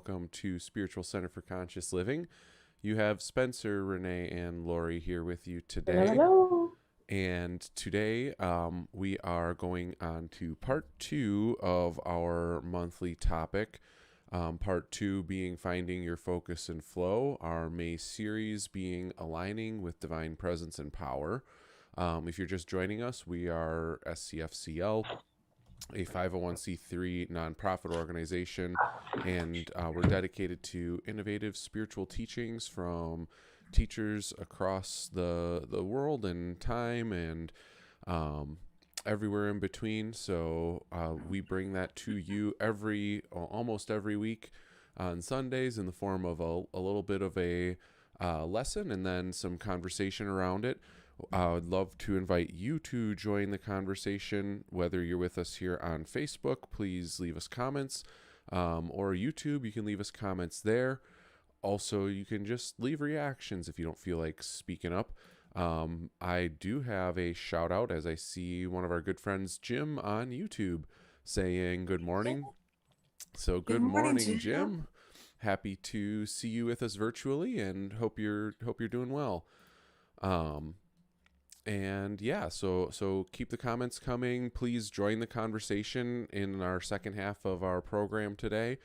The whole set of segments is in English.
welcome to Spiritual Center for Conscious Living. You have Spencer, Renee, and Lori here with you Hello, today. hello. And today we are going on to part two of our monthly topic. Part two being Finding Your Focus and Flow, our May series being Aligning with Divine Presence and Power. If you're just joining us, we are SCfCL, a 501c3 nonprofit organization, and we're dedicated to innovative spiritual teachings from teachers across the world and time and everywhere in between. So we bring that to you almost every week on Sundays in the form of a little bit of a lesson and then some conversation around it. I would love to invite you to join the conversation, whether you're with us here on Facebook, please leave us comments, or YouTube, you can leave us comments there. Also, you can just leave reactions if you don't feel like speaking up. I do have a shout out as I see one of our good friends, Jim, on YouTube saying good Yeah. morning. So Good good morning, morning, Jim. Jim. Happy to see you with us virtually and hope you're doing well. Um, and yeah, so keep the comments coming. Please join the conversation in our second half of our program today.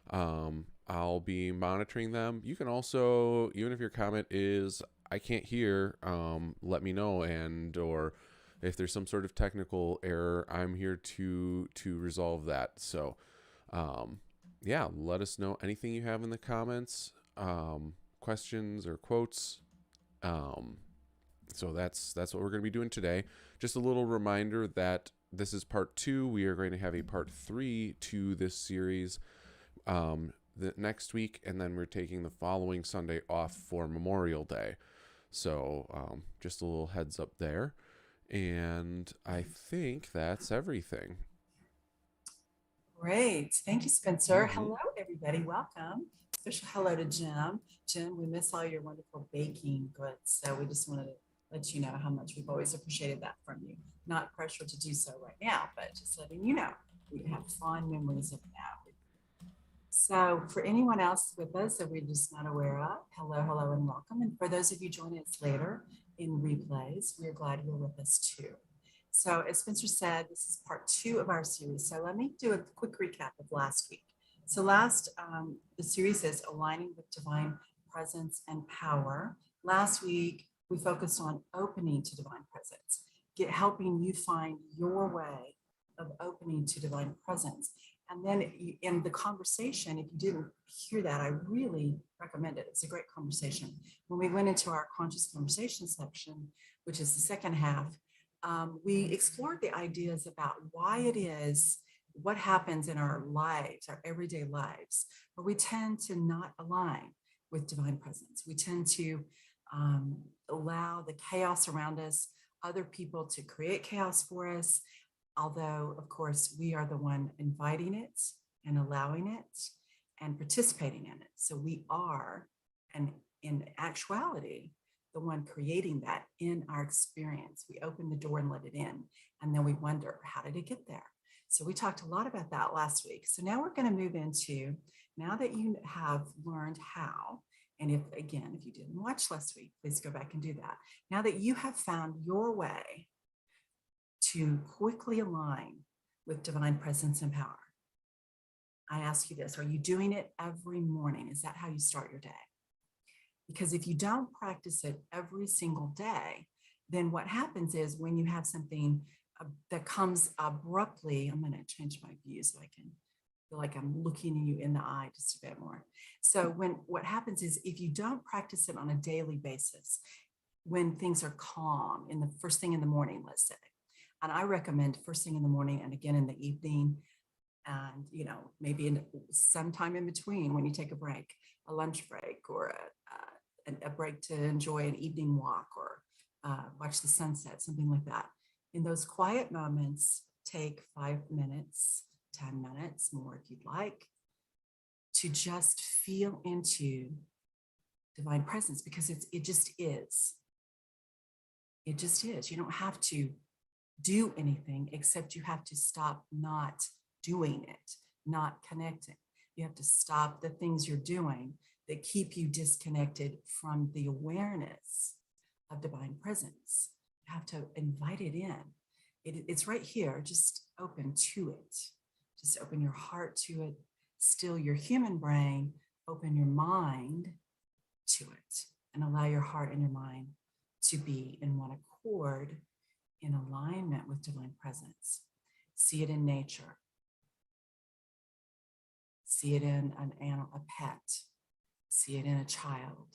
I'll be monitoring them. You can also, even if your comment is I can't hear, let me know, and or if there's some sort of technical error, I'm here to resolve that. So yeah, let us know anything you have in the comments, questions or quotes. Um, so that's what we're going to be doing today. Just a little reminder that this is part two. We are going to have a part three to this series the next week, and then we're taking the following Sunday off for Memorial Day. So just a little heads up there. And I think that's everything. Great. Thank you, Spencer. Mm-hmm. Hello, everybody. Welcome. Special hello to Jim. Jim, we miss all your wonderful baking goods. So we just wanted to let you know how much we've always appreciated that from you. Not pressure to do so right now, but just letting you know we have fond memories of that. So for anyone else with us that we're just not aware of, hello, hello, and welcome. And for those of you joining us later in replays, we're glad you're with us too. So as Spencer said, this is part two of our series. So let me do a quick recap of last week. So the series is Aligning with Divine Presence and Power. Last week, we focused on opening to divine presence, helping you find your way of opening to divine presence. And then in the conversation, if you didn't hear that, I really recommend it. It's a great conversation. When we went into our conscious conversation section, which is the second half, we explored the ideas about why it is, what happens in our lives, our everyday lives, where we tend to not align with divine presence. We tend to allow the chaos around us, other people to create chaos for us, although, of course, we are the one inviting it and allowing it and participating in it. So we are, and in actuality, the one creating that in our experience. We open the door and let it in, and then we wonder, how did it get there? So we talked a lot about that last week. So now we're going to move into, now that you have learned how, and if you didn't watch last week, please go back and do that. Now that you have found your way to quickly align with divine presence and power, I ask you this, are you doing it every morning? Is that how you start your day? Because if you don't practice it every single day, then what happens is when you have something that comes abruptly, I'm going to change my view so I can feel like I'm looking you in the eye just a bit more. So what happens is if you don't practice it on a daily basis, when things are calm in the first thing in the morning, let's say, and I recommend first thing in the morning and again in the evening, and maybe sometime in between when you take a break, a lunch break or a break to enjoy an evening walk or watch the sunset, something like that. In those quiet moments, take 5 minutes, 10 minutes, more if you'd like, to just feel into divine presence, because it just is. It just is. You don't have to do anything except you have to stop not doing it, not connecting. You have to stop the things you're doing that keep you disconnected from the awareness of divine presence. You have to invite it in. It's right here. Just open to it. Just open your heart to it. Still your human brain. Open your mind to it and allow your heart and your mind to be in one accord, in alignment with divine presence. See it in nature. See it in an animal, a pet. See it in a child,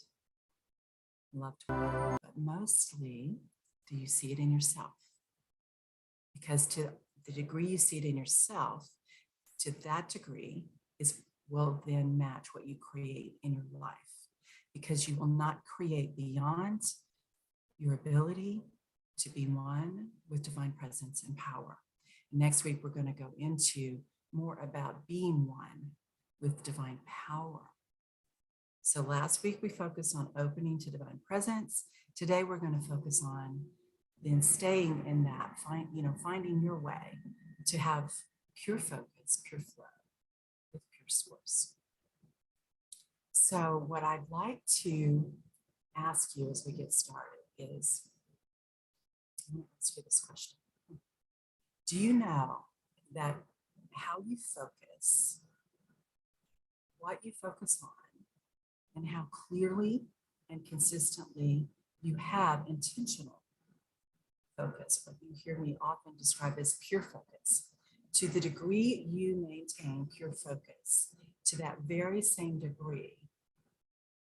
loved one. But mostly, do you see it in yourself? Because to the degree you see it in yourself, to that degree will then match what you create in your life. Because you will not create beyond your ability to be one with divine presence and power. Next week, we're going to go into more about being one with divine power. So last week, we focused on opening to divine presence. Today, we're going to focus on then staying in that, finding your way to have pure focus, pure flow with pure source. So what I'd like to ask you as we get started is, I'm going to ask you this question. Do you know that how you focus, what you focus on, and how clearly and consistently you have intentional focus, what you hear me often describe as pure focus, to the degree you maintain pure focus, to that very same degree,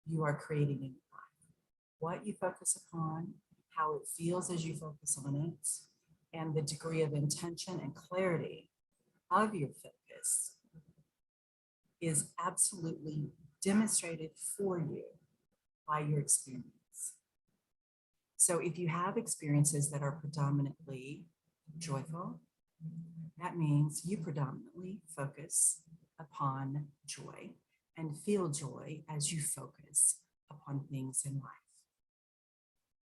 you are creating in your life. What you focus upon, how it feels as you focus on it, and the degree of intention and clarity of your focus is absolutely demonstrated for you by your experience. So if you have experiences that are predominantly joyful, that means you predominantly focus upon joy and feel joy as you focus upon things in life.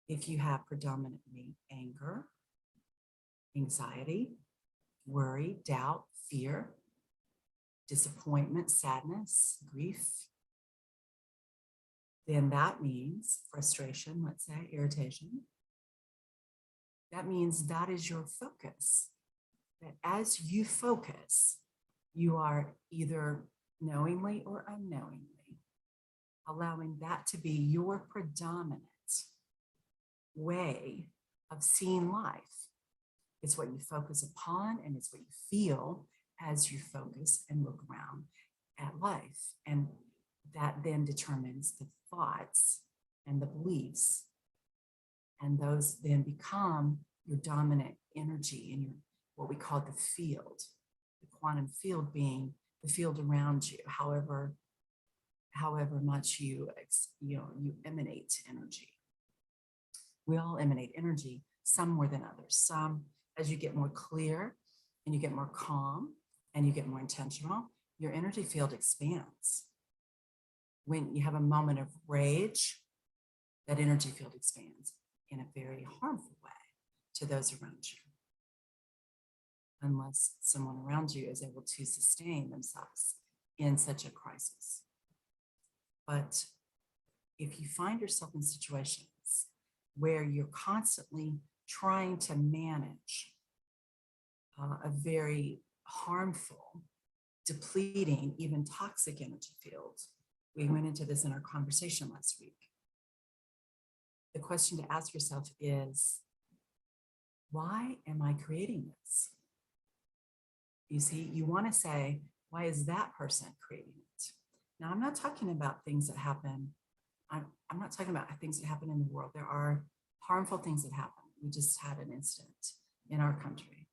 If you have predominantly anger, anxiety, worry, doubt, fear, disappointment, sadness, grief, then that means frustration, let's say, irritation. That means that is your focus. That as you focus, you are either knowingly or unknowingly allowing that to be your predominant way of seeing life. It's what you focus upon and it's what you feel as you focus and look around at life. And that then determines the thoughts and the beliefs. And those then become your dominant energy in your what we call the field, the quantum field being the field around you, however much you emanate energy. We all emanate energy, some more than others. Some, as you get more clear and you get more calm and you get more intentional, your energy field expands. When you have a moment of rage, that energy field expands in a very harmful way to those around you, unless someone around you is able to sustain themselves in such a crisis. But if you find yourself in situations where you're constantly trying to manage a very harmful, depleting, even toxic energy field, we went into this in our conversation last week. The question to ask yourself is, why am I creating this? You see, you want to say, why is that person creating it? Now, I'm not talking about things that happen. I'm not talking about things that happen in the world. There are harmful things that happen. We just had an incident in our country.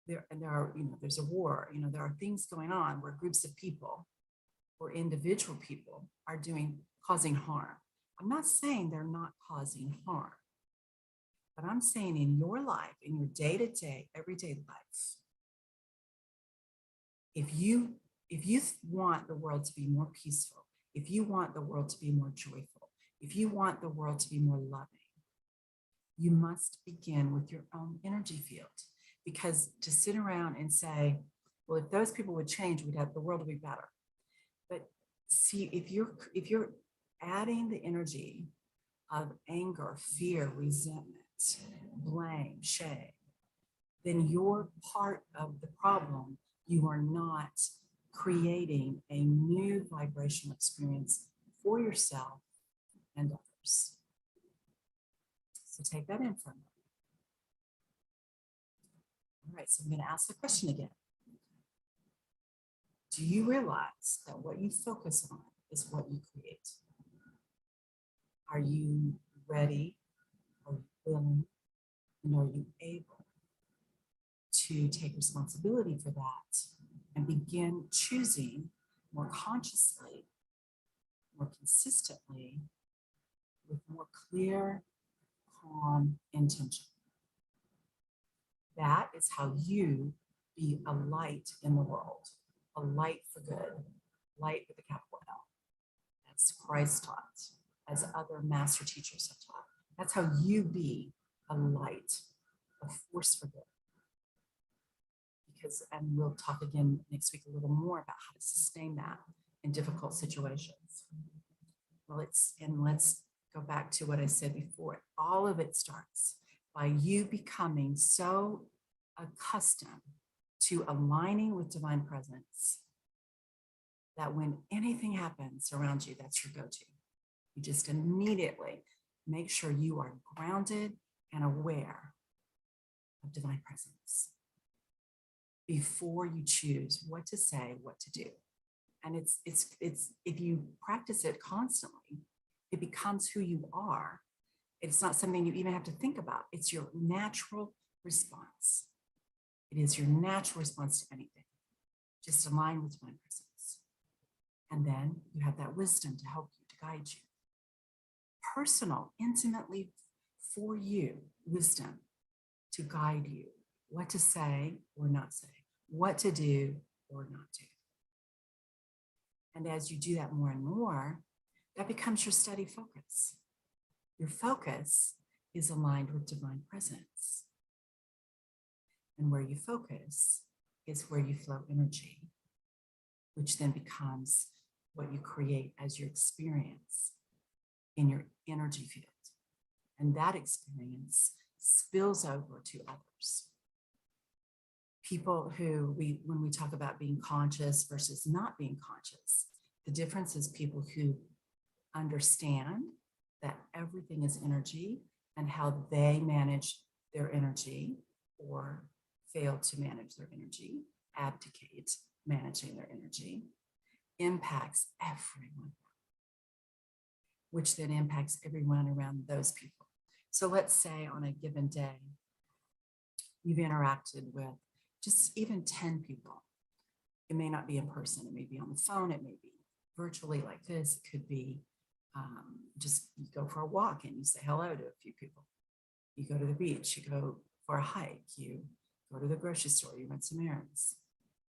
There's a war. There are things going on where groups of people or individual people are causing harm. I'm not saying they're not causing harm, but I'm saying in your life, in your day-to-day, everyday life, if you want the world to be more peaceful, if you want the world to be more joyful, if you want the world to be more loving, you must begin with your own energy field. Because to sit around and say, well, if those people would change, the world would be better. But see, if you're adding the energy of anger, fear, resentment, blame, shame, then you're part of the problem. You are not creating a new vibrational experience for yourself and others. So take that in for a moment. All right, so I'm going to ask the question again. Do you realize that what you focus on is what you create? Are you ready? Are you willing? And are you able to take responsibility for that and begin choosing more consciously, more consistently, with more clear, calm intention? That is how you be a light in the world, a light for good, light with a capital L, as Christ taught, as other master teachers have taught. That's how you be a light, a force for good. Because, and we'll talk again next week a little more about how to sustain that in difficult situations. Well, let's go back to what I said before. All of it starts by you becoming so accustomed to aligning with divine presence that when anything happens around you, that's your go-to. You just immediately make sure you are grounded and aware of divine presence before you choose what to say, what to do. And it's if you practice it constantly, it becomes who you are. It's not something you even have to think about. It's your natural response. It is your natural response to anything. Just align with divine presence. And then you have that wisdom to help you, to guide you. Personal, intimately for you, wisdom to guide you, what to say or not say, what to do or not do. And as you do that more and more, that becomes your steady focus. Your focus is aligned with divine presence. And where you focus is where you flow energy, which then becomes what you create as your experience in your energy field. And that experience spills over to others. People who when we talk about being conscious versus not being conscious, the difference is people who understand that everything is energy and how they manage their energy or fail to manage their energy, abdicate managing their energy, impacts everyone, which then impacts everyone around those people. So let's say on a given day, you've interacted with just even 10 people. It may not be in person, it may be on the phone, it may be virtually like this. It could be just you go for a walk and you say hello to a few people. You go to the beach, you go for a hike, you go to the grocery store, you run some errands.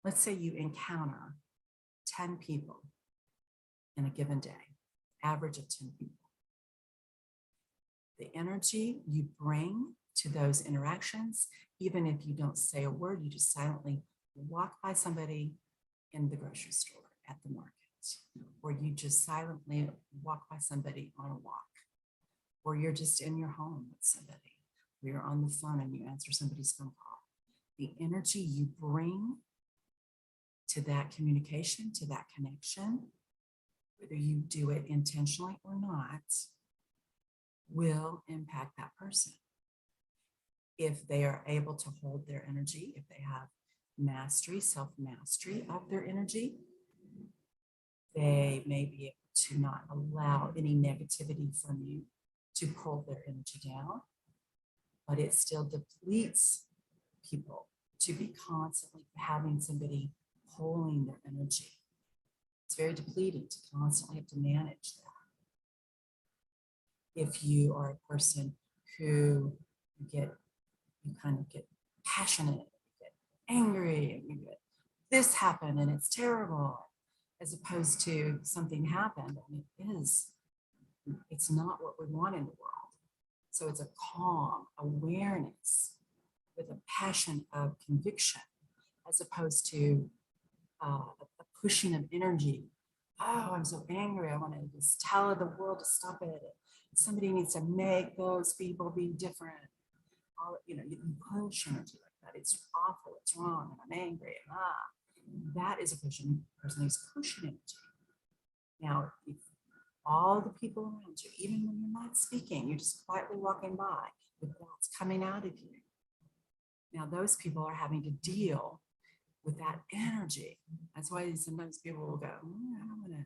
Let's say you encounter 10 people in a given day, average of 10 people. The energy you bring to those interactions, even if you don't say a word, you just silently walk by somebody in the grocery store, at the market, or you just silently walk by somebody on a walk, or you're just in your home with somebody, or you're on the phone and you answer somebody's phone call. The energy you bring to that communication, to that connection, whether you do it intentionally or not, will impact that person. If they are able to hold their energy, if they have mastery, self-mastery of their energy, they may be able to not allow any negativity from you to pull their energy down, but it still depletes people to be constantly having somebody pulling their energy. It's very depleting to constantly have to manage that. If you are a person who you kind of get passionate, you get angry, and you get this happened and it's terrible, as opposed to something happened and it's not what we want in the world. So it's a calm awareness with a passion of conviction, as opposed to a pushing of energy oh, I'm so angry. I want to just tell the world to stop it. Somebody needs to make those people be different. All, you can push energy like that. It's awful. It's wrong. And I'm angry. That is a person who's pushing energy. Now, if all the people around you, even when you're not speaking, you're just quietly walking by with thoughts coming out of you. Now, those people are having to deal with that energy. That's why sometimes people will go, I don't want to.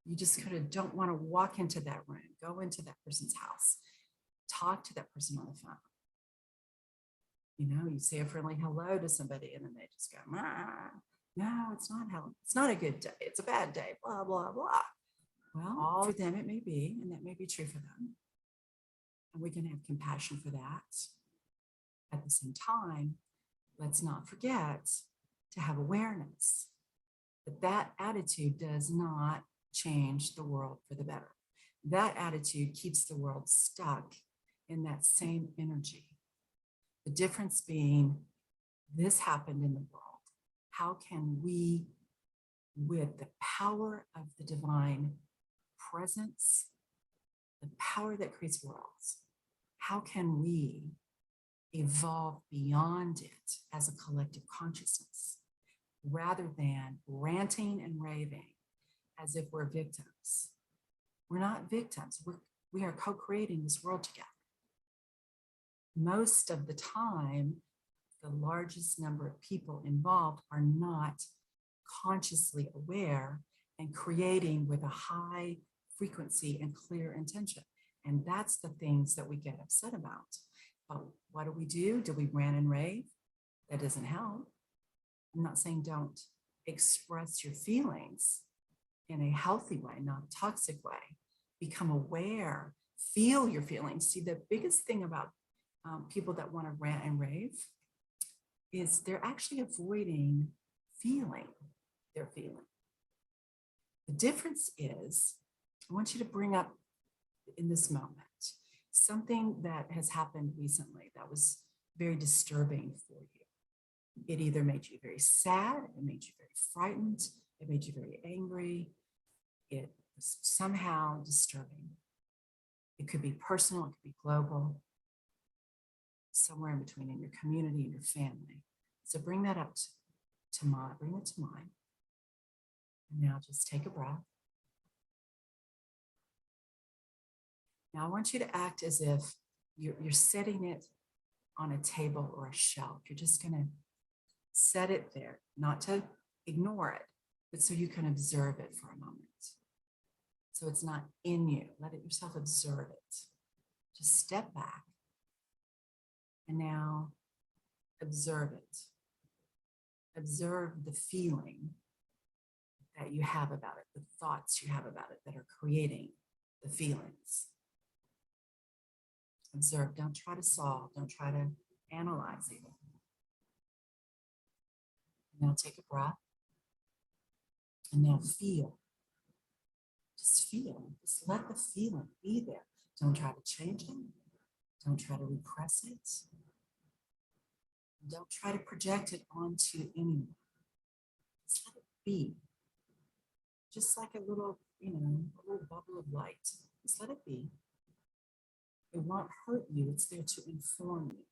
You just kind of don't want to walk into that room, go into that person's house, talk to that person on the phone. You say a friendly hello to somebody and then they just go, no, it's not hello. It's not a good day. It's a bad day, blah, blah, blah. Well, all for them it may be, and that may be true for them. And we can have compassion for that. At the same time, let's not forget to have awareness that that attitude does not change the world for the better. That attitude keeps the world stuck in that same energy. The difference being, this happened in the world. How can we, with the power of the divine presence, the power that creates worlds, how can we evolve beyond it as a collective consciousness, rather than ranting and raving as if we're victims? We're not victims. We are co-creating this world together. Most of the time, the largest number of people involved are not consciously aware and creating with a high frequency and clear intention. And that's the things that we get upset about. But what do? Do we rant and rave? That doesn't help. I'm not saying don't express your feelings in a healthy way, not a toxic way. Become aware, feel your feelings. See, the biggest thing about people that want to rant and rave is they're actually avoiding feeling their feeling. The difference is, I want you to bring up in this moment something that has happened recently that was very disturbing for you. It either made you very sad, it made you very frightened, it made you very angry. It was somehow disturbing. It could be personal, it could be global, somewhere in between in your community and your family. So bring that up to mind, bring it to mind. And now just take a breath. Now I want you to act as if you're setting it on a table or a shelf. You're just going to set it there, not to ignore it, but so you can observe it for a moment. So it's not in you. Let it yourself observe it. Just step back and now observe it. Observe the feeling that you have about it, the thoughts you have about it that are creating the feelings. Observe, don't try to solve, don't try to analyze it. Now take a breath. And now feel. Just feel. Just let the feeling be there. Don't try to change it. Don't try to repress it. Don't try to project it onto anyone. Just let it be. Just like a little, a little bubble of light. Just let it be. It won't hurt you. It's there to inform you.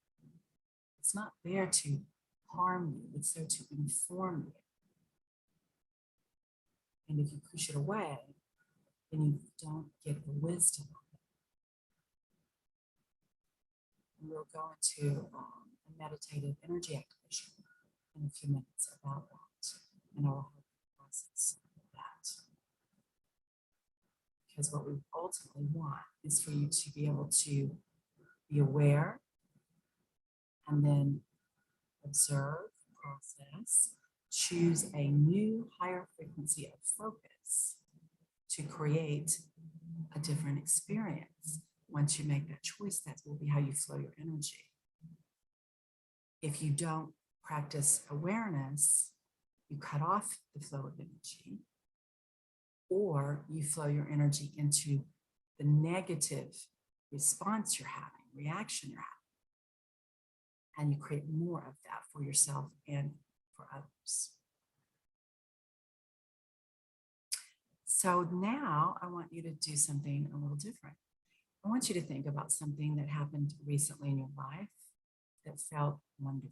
It's not there to harm you. It's there to inform you. And if you push it away, then you don't get the wisdom of it. And we'll go into a meditative energy activation in a few minutes about that. And I will help you process that. Because what we ultimately want is for you to be able to be aware and then observe, process, choose a new higher frequency of focus to create a different experience. Once you make that choice, that will be how you flow your energy. If you don't practice awareness, you cut off the flow of energy, or you flow your energy into the negative response you're having, reaction you're having, and you create more of that for yourself and for others. So now I want you to do something a little different. I want you to think about something that happened recently in your life that felt wonderful.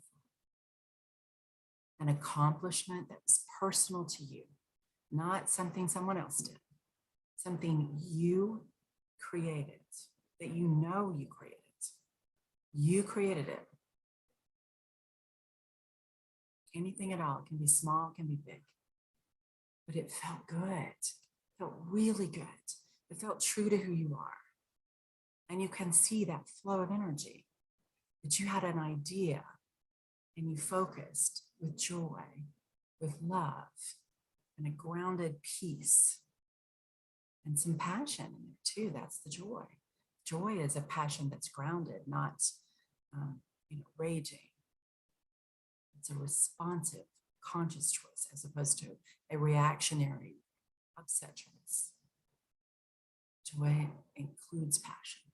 An accomplishment that was personal to you, not something someone else did, something you created, that you know you created. You created it. Anything at all. It can be small, it can be big. But it felt good. It felt really good. It felt true to who you are. And you can see that flow of energy. That you had an idea and you focused with joy, with love, and a grounded peace. And some passion in there too. That's the joy. Joy is a passion that's grounded, not raging. It's a responsive, conscious choice as opposed to a reactionary, upset choice. Joy includes passion.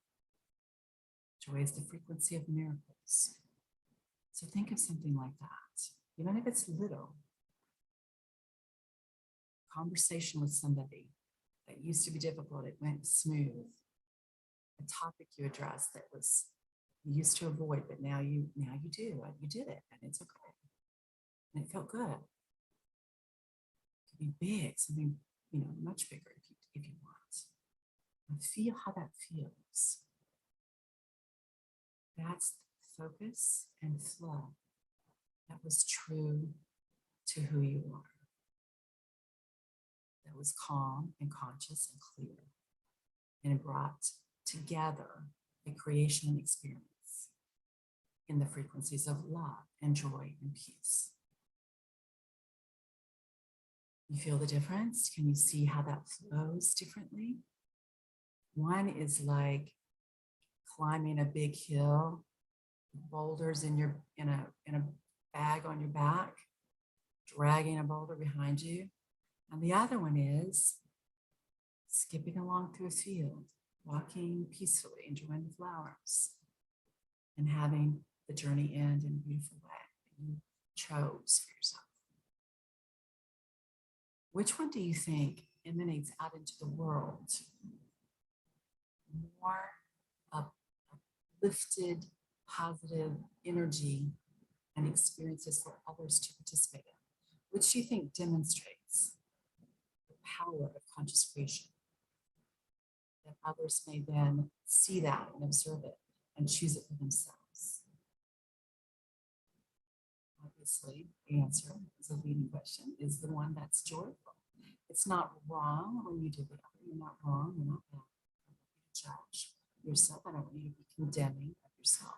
Joy is the frequency of miracles. So think of something like that, even if it's little. Conversation with somebody that used to be difficult, it went smooth. A topic you addressed that was you used to avoid, but now you do, and you did it, and it's okay. And it felt good. It could be big, something much bigger if you want. And feel how that feels. That's focus and flow. That was true to who you are. That was calm and conscious and clear. And it brought together a creation and experience in the frequencies of love and joy and peace. You feel the difference? Can you see how that flows differently? One is like climbing a big hill, boulders in a bag on your back, dragging a boulder behind you. And the other one is skipping along through a field, walking peacefully, enjoying the flowers, and having the journey end in a beautiful way that you chose for yourself. Which one do you think emanates out into the world more uplifted, positive energy and experiences for others to participate in? Which do you think demonstrates the power of conscious creation? That others may then see that and observe it and choose it for themselves. Obviously, the answer is a leading question, is the one that's joyful. It's not wrong when you do the other. You're not wrong. You're not bad. I don't want you to judge yourself. I don't want you to be condemning of yourself.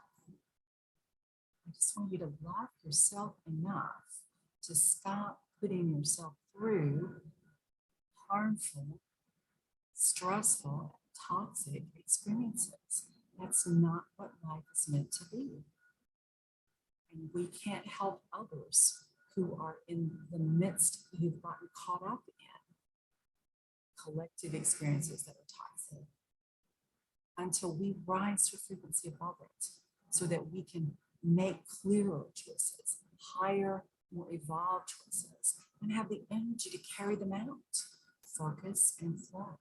I just want you to love yourself enough to stop putting yourself through harmful, stressful, toxic experiences. That's not what life is meant to be. And we can't help others who are in the midst, who've gotten caught up in collective experiences that are toxic, until we rise to a frequency above it so that we can make clearer choices, higher, more evolved choices, and have the energy to carry them out, focus and flow.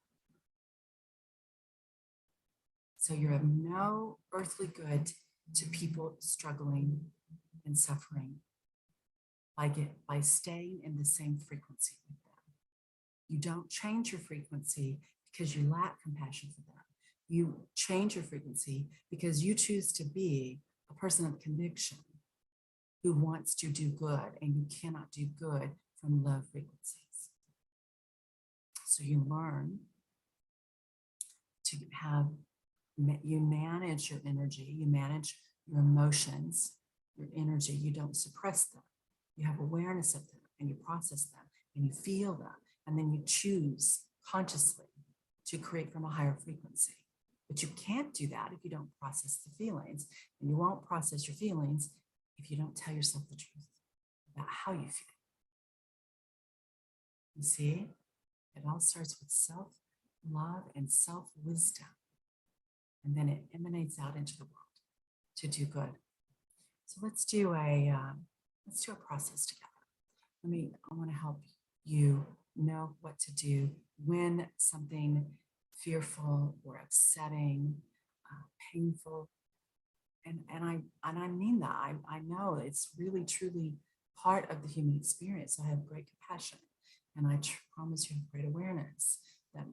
So you're of no earthly good to people struggling and suffering by staying in the same frequency with them. You don't change your frequency because you lack compassion for them. You change your frequency because you choose to be a person of conviction who wants to do good, and you cannot do good from low frequencies. So you learn to you manage your energy, you manage your emotions, your energy, you don't suppress them. You have awareness of them and you process them and you feel them, and then you choose consciously to create from a higher frequency. But you can't do that if you don't process the feelings, and you won't process your feelings if you don't tell yourself the truth about how you feel. You see, it all starts with self-love and self-wisdom, and then it emanates out into the world to do good. So let's do a process together. I want to help you know what to do when something fearful or upsetting, painful, and I mean that. I know it's really truly part of the human experience. I have great compassion, and I promise you have great awareness that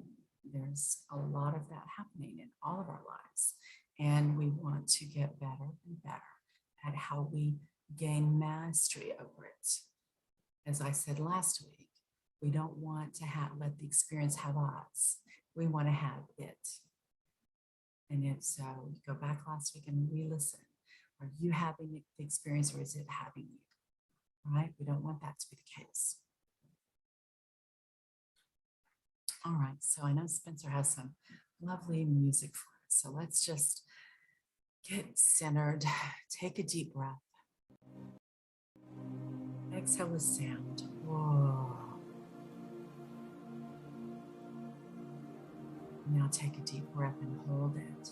there's a lot of that happening in all of our lives, and we want to get better and better at how we gain mastery over it. As I said last week, we don't want to let the experience have us. We want to have it. And if so, go back last week and re-listen. Are you having the experience, or is it having you? Right? We don't want that to be the case. All right, so I know Spencer has some lovely music for us. So let's just get centered. Take a deep breath. Exhale with sound. Whoa. Now take a deep breath and hold it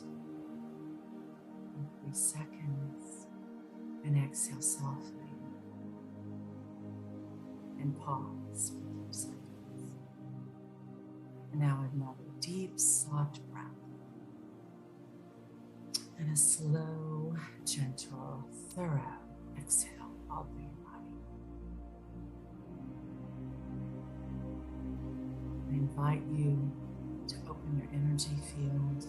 for 3 seconds, and exhale softly, and pause for 3 seconds. And now another deep, soft breath, and a slow, gentle, thorough exhale all through your body. I invite you to open your energy field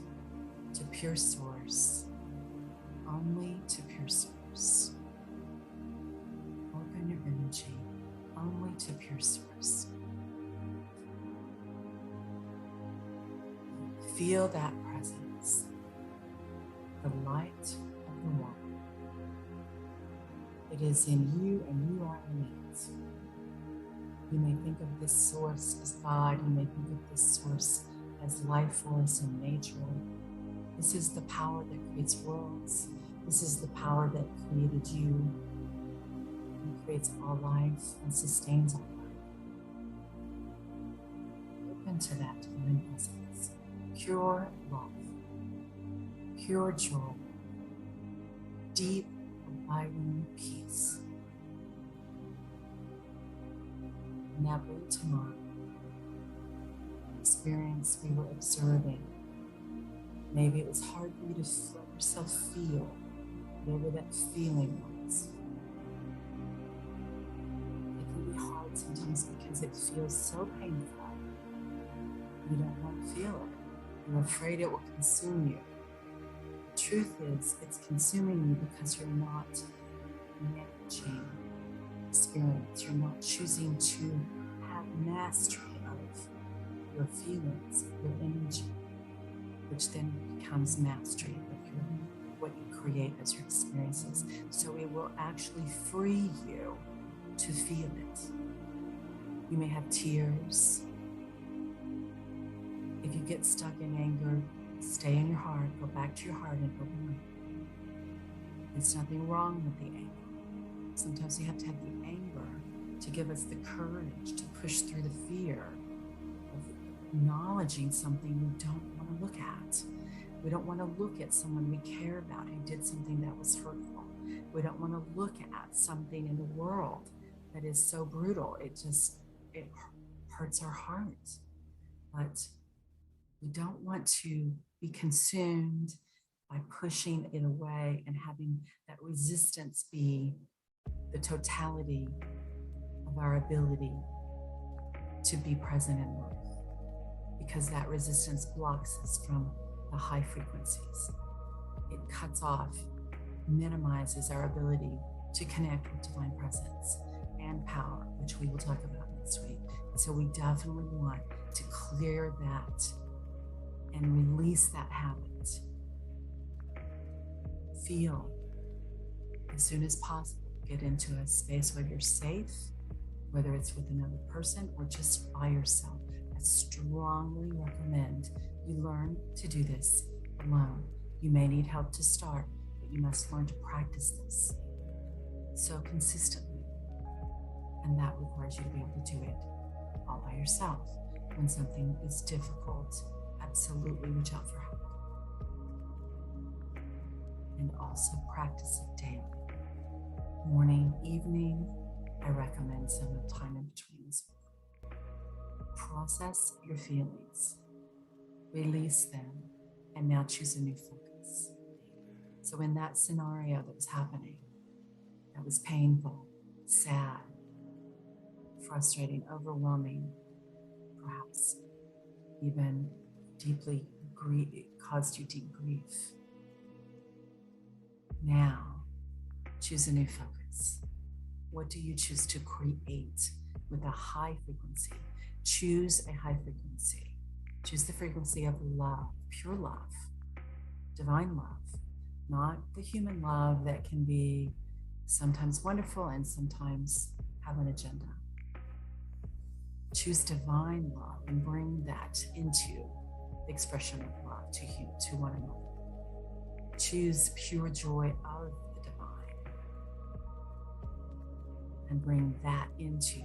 to pure source, only to pure source. Open your energy only to pure source. Feel that presence, the light of the one. It is in you, and you are in it. You may think of this source as God. You may think of this source as life force and nature. This is the power that creates worlds. This is the power that created you and creates all life and sustains all life. Open to that divine presence. Pure love, pure joy, deep, abiding peace. Now bring to mind experience we were observing. Maybe it was hard for you to let yourself feel whatever that feeling was. It can be hard sometimes because it feels so painful. You don't want to feel it. You're afraid it will consume you. The truth is, it's consuming you because you're not managing experience. You're not choosing to have mastery of your feelings, your energy, which then becomes mastery of what you create as your experiences. So it will actually free you to feel it. You may have tears. If you get stuck in anger, stay in your heart, go back to your heart and open up. There's nothing wrong with the anger. Sometimes you have to have the anger to give us the courage to push through the fear of acknowledging something we don't want to look at. We don't want to look at someone we care about who did something that was hurtful. We don't want to look at something in the world that is so brutal. It hurts our heart. But we don't want to be consumed by pushing it away and having that resistance be the totality of our ability to be present in life, because that resistance blocks us from the high frequencies. It cuts off, minimizes our ability to connect with divine presence and power, which we will talk about next week. So we definitely want to clear that and release that habit. Feel as soon as possible. Get into a space where you're safe, whether it's with another person or just by yourself. I strongly recommend you learn to do this alone. You may need help to start, but you must learn to practice this so consistently. And that requires you to be able to do it all by yourself. When something is difficult, absolutely reach out for help. And also practice it daily. Morning, evening, I recommend some time in between as well. Process your feelings, release them, and now choose a new focus. So in that scenario that was happening, that was painful, sad, frustrating, overwhelming, perhaps even deeply caused you deep grief. Now, choose a new focus. What do you choose to create with a high frequency? Choose a high frequency. Choose the frequency of love, pure love, divine love, not the human love that can be sometimes wonderful and sometimes have an agenda. Choose divine love and bring that into the expression of love to one another. Choose pure joy of the divine and bring that into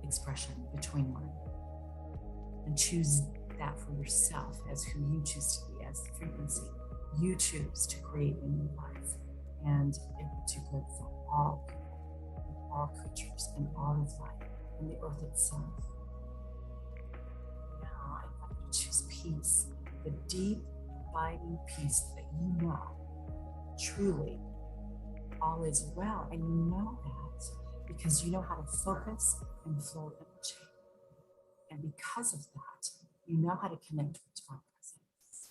expression between one another. And choose that for yourself as who you choose to be, as the frequency you choose to create in your life, and in particular for all people, all creatures, and all of life, and the earth itself. Now I invite you to choose peace, the deep, abiding peace that you know truly all is well, and you know that because you know how to focus and flow energy. And because of that, you know how to connect with divine presence.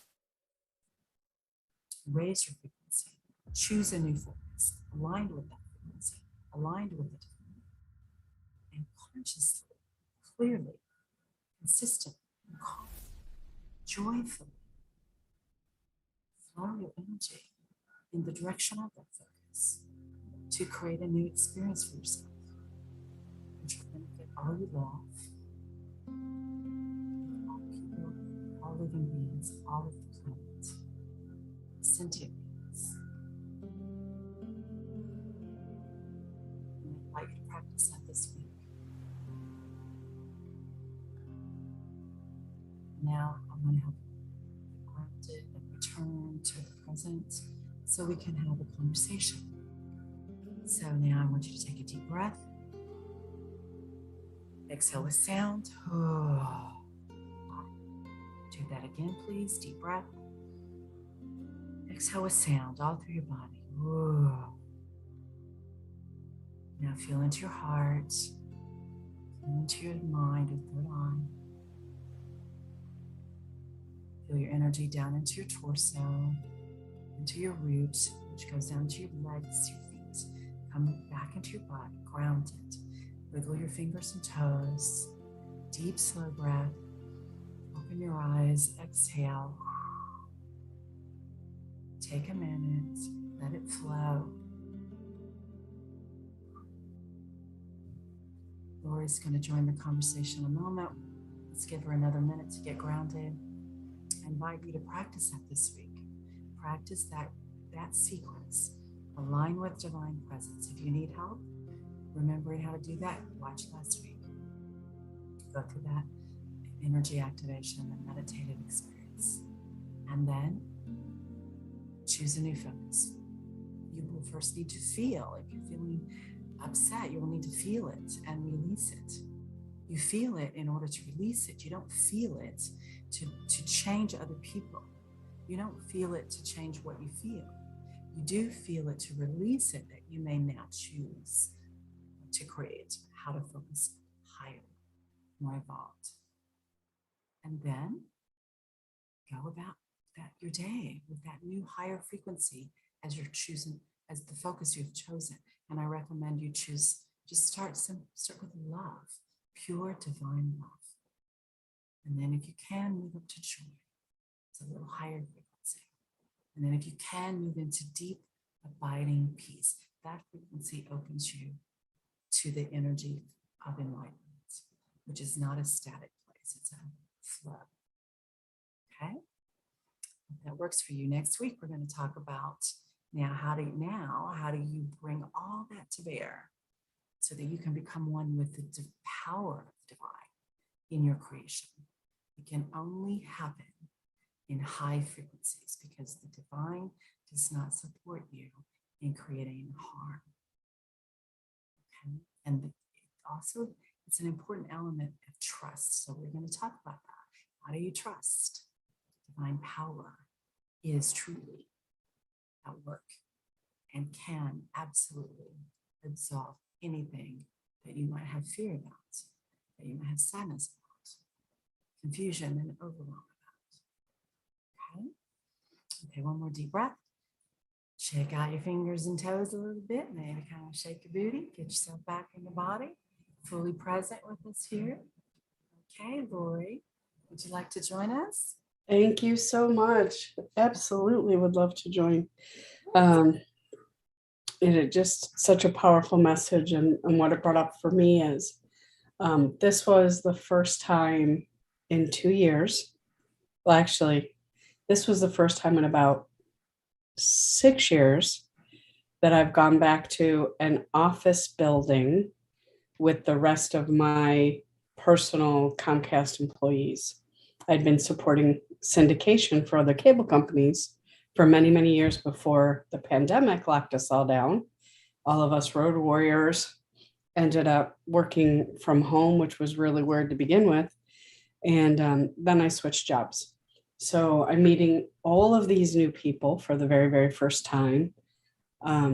Raise your frequency. Choose a new focus, aligned with that frequency, aligned with it, and consciously, clearly, consistently, calmly, joyfully flow your energy in the direction of that focus to create a new experience for yourself, which will benefit all you love, all people, all living beings, all of the planet, sentient beings. And I invite you to practice that this week. Now I'm going to help you get grounded and return to the present so we can have a conversation. So now I want you to take a deep breath. Exhale with sound. Do that again, please. Deep breath. Exhale with sound all through your body. Now feel into your heart, feel into your mind, your third eye. Feel your energy down into your torso, into your roots, which goes down to your legs, your feet. Come back into your body, grounded. Wiggle your fingers and toes. Deep, slow breath. Open your eyes, exhale. Take a minute, let it flow. Lori's going to join the conversation in a moment. Let's give her another minute to get grounded. I invite you to practice that this week. Practice that sequence. Align with divine presence. If you need help remembering how to do that, watch last week. Go through that energy activation and meditative experience. And then choose a new focus. You will first need to feel. If you're feeling upset, you will need to feel it and release it. You feel it in order to release it. You don't feel it to change other people. You don't feel it to change what you feel. You do feel it to release it, that you may now choose to create how to focus higher, more evolved. And then go about your day with that new higher frequency as you're choosing, as the focus you've chosen. And I recommend you just start with love, pure divine love. And then if you can, move up to joy. It's a little higher frequency. And then if you can, move into deep, abiding peace. That frequency opens you to the energy of enlightenment, which is not a static place, it's a flow. Okay? If that works for you, next week we're going to talk about how do you bring all that to bear so that you can become one with the power of divine in your creation. It can only happen in high frequencies because the divine does not support you in creating harm. Okay? And also, it's an important element of trust. So we're going to talk about that. How do you trust? Divine power is truly at work and can absolutely absolve anything that you might have fear about, that you might have sadness about, confusion and overwhelm about. Okay. Okay, one more deep breath. Shake out your fingers and toes a little bit. Maybe kind of shake your booty. Get yourself back in the body. Fully present with us here. Okay, Lori, would you like to join us? Thank you so much. Absolutely would love to join. It is just such a powerful message. And what it brought up for me is this was the first time in 2 years. Well, actually, this was the first time in about 6 years that I've gone back to an office building with the rest of my personal Comcast employees. I'd been supporting syndication for other cable companies for many, many years before the pandemic locked us all down. All of us road warriors ended up working from home, which was really weird to begin with. And then I switched jobs. So I'm meeting all of these new people for the very, very first time.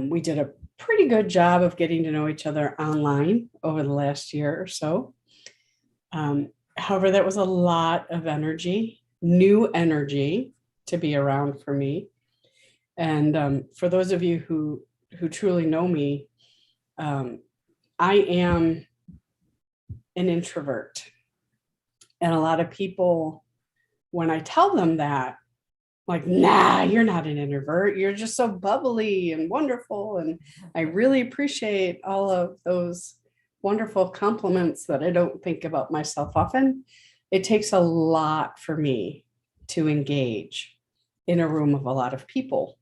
We did a pretty good job of getting to know each other online over the last year or so. However, that was a lot of energy, new energy to be around for me. And for those of you who truly know me, I am an introvert. And a lot of people, when I tell them that, like, nah, you're not an introvert. You're just so bubbly and wonderful. And I really appreciate all of those wonderful compliments that I don't think about myself often. It takes a lot for me to engage in a room of a lot of people.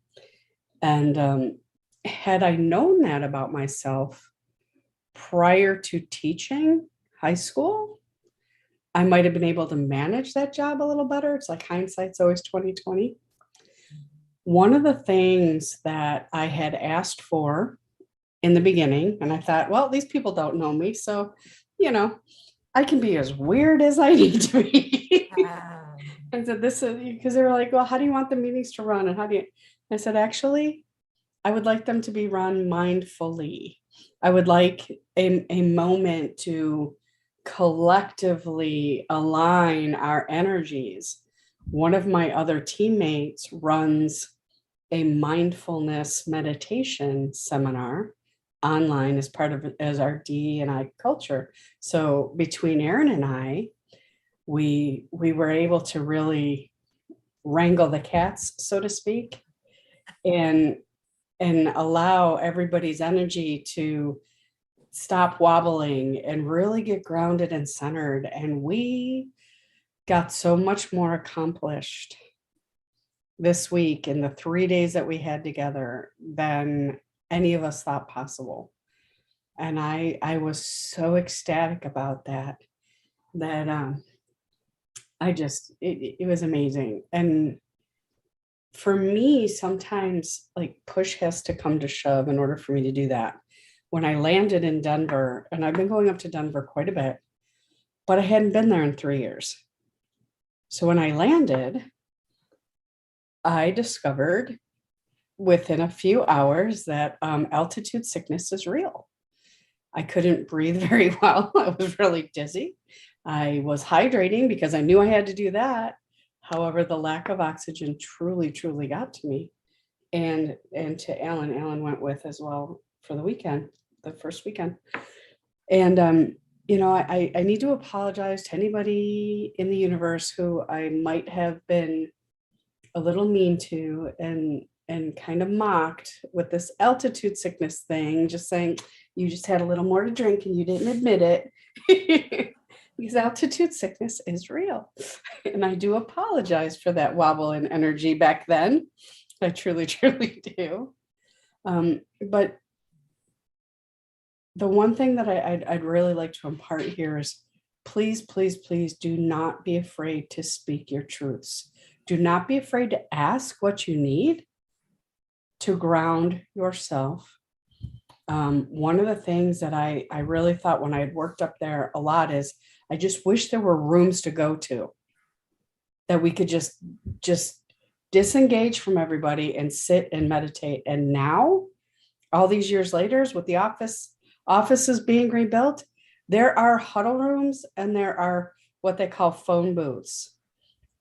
And had I known that about myself prior to teaching high school, I might have been able to manage that job a little better. It's like hindsight's always 2020. One of the things that I had asked for in the beginning, and I thought, well, these people don't know me, so, I can be as weird as I need to be. I said, this is because they were like, well, how do you want the meetings to run? And I said, actually, I would like them to be run mindfully. I would like a moment to collectively align our energies. One of my other teammates runs a mindfulness meditation seminar online as part of as our D&I culture. So between Aaron and I, we were able to really wrangle the cats, so to speak, and allow everybody's energy to stop wobbling and really get grounded and centered. And we got so much more accomplished this week in the 3 days that we had together than any of us thought possible. And I was so ecstatic about that it was amazing. And for me, sometimes like push has to come to shove in order for me to do that. When I landed in Denver, and I've been going up to Denver quite a bit, but I hadn't been there in 3 years. So when I landed, I discovered within a few hours that altitude sickness is real. I couldn't breathe very well. I was really dizzy. I was hydrating because I knew I had to do that. However, the lack of oxygen truly, truly got to me. And to Alan went with as well for the weekend, the first weekend. And, I need to apologize to anybody in the universe who I might have been a little mean to and kind of mocked with this altitude sickness thing, just saying, you just had a little more to drink and you didn't admit it. Because altitude sickness is real. And I do apologize for that wobble in energy back then. I truly, truly do. But the one thing that I'd really like to impart here is please, please, please do not be afraid to speak your truths. Do not be afraid to ask what you need to ground yourself One of the things that I really thought when I had worked up there a lot is I just wish there were rooms to go to that we could just disengage from everybody and sit and meditate. And now, all these years later, with the offices being rebuilt, there are huddle rooms and there are what they call phone booths.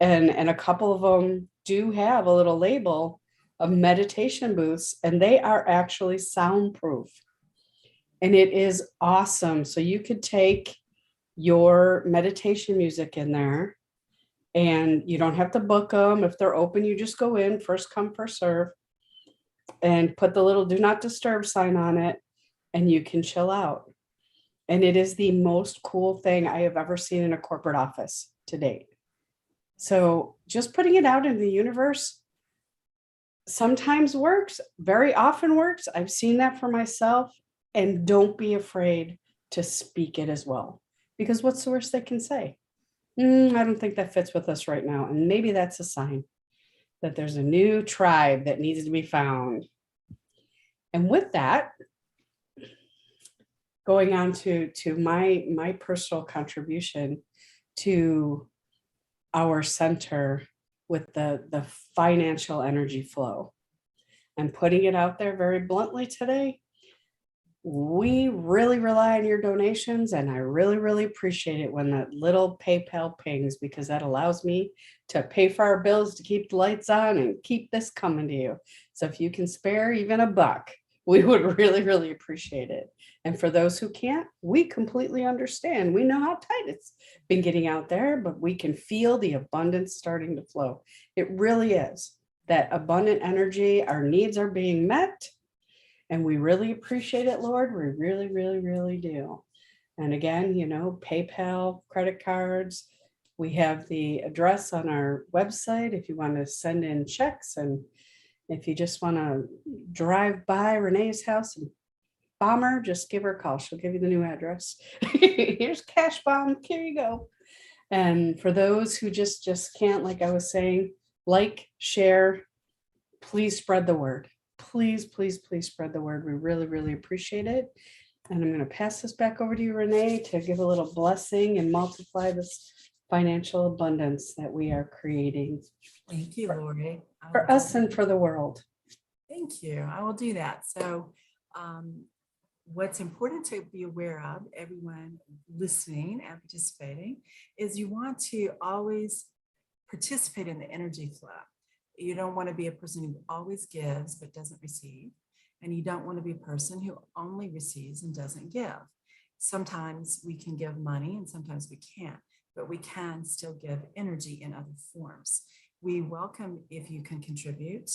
And a couple of them do have a little label of meditation booths, and they are actually soundproof. And it is awesome. So you could take your meditation music in there and you don't have to book them. If they're open, you just go in, first come, first serve, and put the little do not disturb sign on it, and you can chill out. And it is the most cool thing I have ever seen in a corporate office to date. So just putting it out in the universe sometimes works, very often works. I've seen that for myself. And don't be afraid to speak it as well, because what's the worst they can say? I don't think that fits with us right now. And maybe that's a sign that there's a new tribe that needs to be found. And with that, going on to my personal contribution to our center with the financial energy flow, and putting it out there very bluntly today, we really rely on your donations, and I really, really appreciate it when that little PayPal pings, because that allows me to pay for our bills, to keep the lights on and keep this coming to you. So if you can spare even a buck, we would really, really appreciate it. And for those who can't, we completely understand. We know how tight it's been getting out there, but we can feel the abundance starting to flow. It really is that abundant energy. Our needs are being met. And we really appreciate it, Lord. We really, really, really do. And again, PayPal, credit cards. We have the address on our website if you want to send in checks. And if you just want to drive by Renee's house and bomb her, just give her a call. She'll give you the new address. Here's cash bomb. Here you go. And for those who just can't, like I was saying, like, share, please spread the word. Please, please, please spread the word. We really, really appreciate it. And I'm going to pass this back over to you, Renee, to give a little blessing and multiply this financial abundance that we are creating. Thank you, Lori. For us and for the world. Thank you. I will do that. So what's important to be aware of, everyone listening and participating, is you want to always participate in the energy flow. You don't want to be a person who always gives but doesn't receive. And you don't want to be a person who only receives and doesn't give. Sometimes we can give money and sometimes we can't, but we can still give energy in other forms. We welcome if you can contribute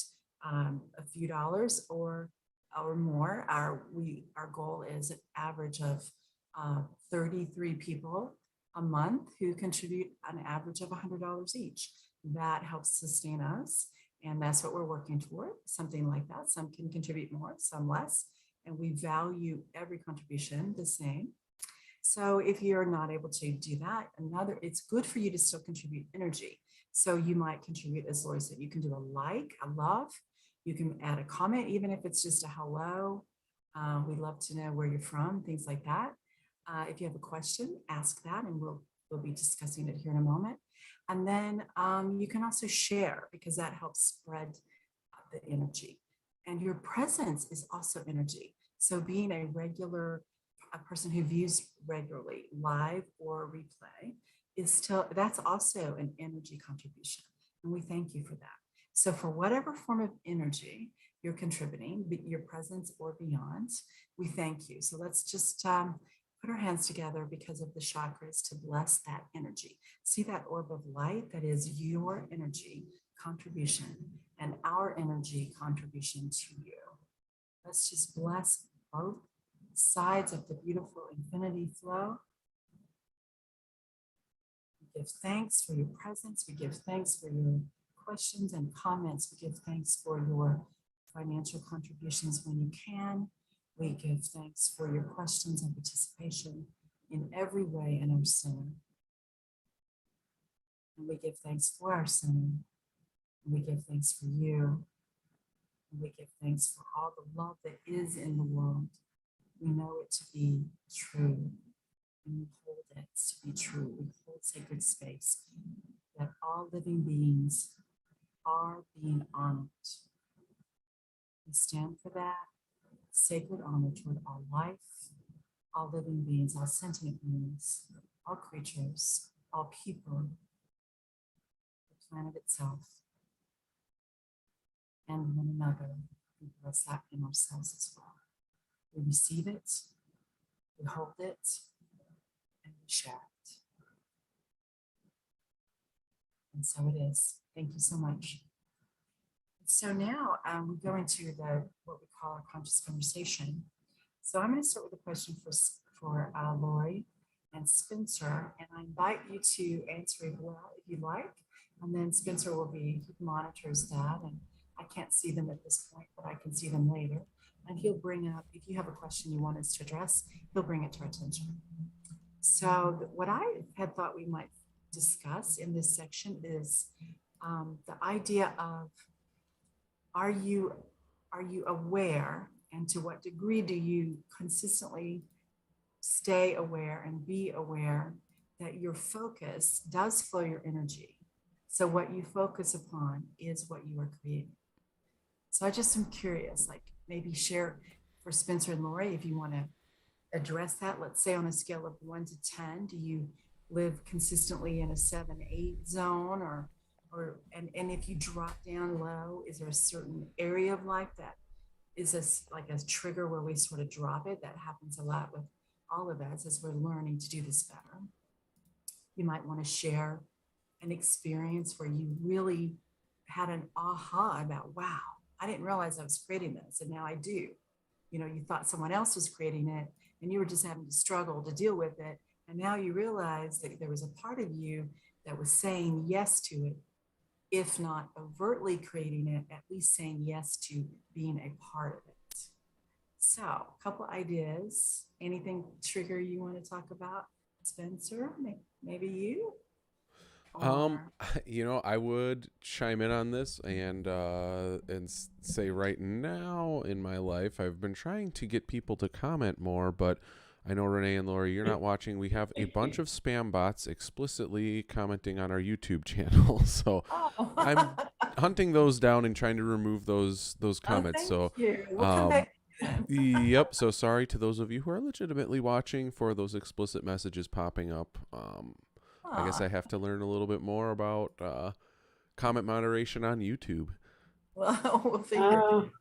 a few dollars or more. Our goal is an average of 33 people a month who contribute an average of $100 each. That helps sustain us, and that's what we're working toward, something like that. Some can contribute more, some less, and we value every contribution the same. So if you're not able to do that, it's good for you to still contribute energy. So you might contribute, as Lori said, you can do a like, a love, you can add a comment, even if it's just a hello. We'd love to know where you're from, things like that. If you have a question, ask that, and we'll be discussing it here in a moment. And then you can also share, because that helps spread the energy. And your presence is also energy. So being a person who views regularly, live or replay, that's also an energy contribution. And we thank you for that. So for whatever form of energy you're contributing, your presence or beyond, we thank you. So let's just put our hands together because of the chakras to bless that energy. See that orb of light? That is your energy contribution and our energy contribution to you. Let's just bless both sides of the beautiful infinity flow. We give thanks for your presence. We give thanks for your questions and comments. We give thanks for your financial contributions when you can. We give thanks for your questions and participation in every way in our center. And we give thanks for our center. And we give thanks for you. And we give thanks for all the love that is in the world. We know it to be true, and we hold it to be true. We hold sacred space that all living beings are being honored. We stand for that sacred honor toward all life, all living beings, all sentient beings, all creatures, all people, the planet itself, and one another. We bless that in ourselves as well. We receive it, we hold it, and we share it. And so it is. Thank you so much. So now we go into what we call our conscious conversation. So I'm going to start with a question for Lori and Spencer, and I invite you to answer it well if you like. And then Spencer will be, he monitors that, and I can't see them at this point, but I can see them later. And he'll bring up, if you have a question you want us to address, he'll bring it to our attention. So what I had thought we might discuss in this section is the idea of, are you aware, and to what degree do you consistently stay aware and be aware that your focus does flow your energy? So what you focus upon is what you are creating. So I just am curious, like maybe share for Spencer and Lori, if you want to address that. Let's say on a scale of 1 to 10, do you live consistently in a 7, 8 zone, and if you drop down low, is there a certain area of life that is like a trigger where we sort of drop it? That happens a lot with all of us as we're learning to do this better. You might want to share an experience where you really had an aha about, wow, I didn't realize I was creating this, and now I do. You know, you thought someone else was creating it, and you were just having to struggle to deal with it. And now you realize that there was a part of you that was saying yes to it, if not overtly creating it, at least saying yes to being a part of it. So a couple ideas. Anything trigger you want to talk about, Spencer? Maybe you? Or... I would chime in on this and say right now in my life, I've been trying to get people to comment more, but I know Renee and Lori, you're not watching. We have a bunch of spam bots explicitly commenting on our YouTube channel, so I'm hunting those down and trying to remove those comments. Thank you. We'll come back. Yep. So sorry to those of you who are legitimately watching for those explicit messages popping up. I guess I have to learn a little bit more about comment moderation on YouTube. Well, we'll figure it.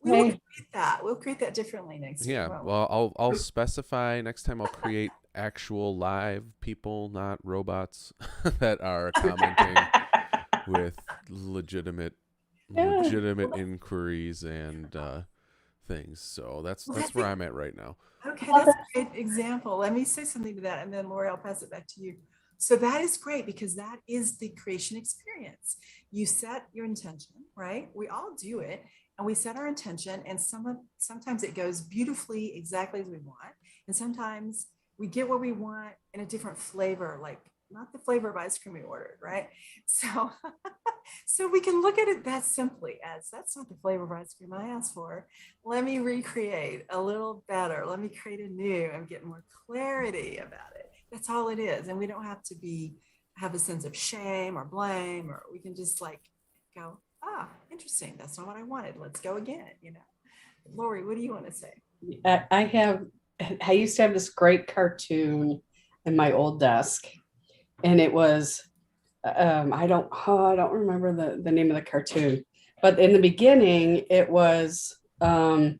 We'll create that. We'll create that differently next week. Yeah. Well, I'll specify next time. I'll create actual live people, not robots, that are commenting with legitimate inquiries and things. So that's where I'm at right now. Okay, that's a great example. Let me say something to that, and then Lori, I'll pass it back to you. So that is great, because that is the creation experience. You set your intention, right? We all do it, and we set our intention, and sometimes it goes beautifully exactly as we want, and sometimes we get what we want in a different flavor, like not the flavor of ice cream we ordered, right? So so we can look at it that simply as, that's not the flavor of ice cream I asked for. Let me recreate a little better. Let me create a new and get more clarity about it. That's all it is. And we don't have to have a sense of shame or blame, or we can just like go, interesting. That's not what I wanted. Let's go again, Lori, what do you want to say? I used to have this great cartoon in my old desk, and it was, I don't remember the name of the cartoon, but in the beginning it was I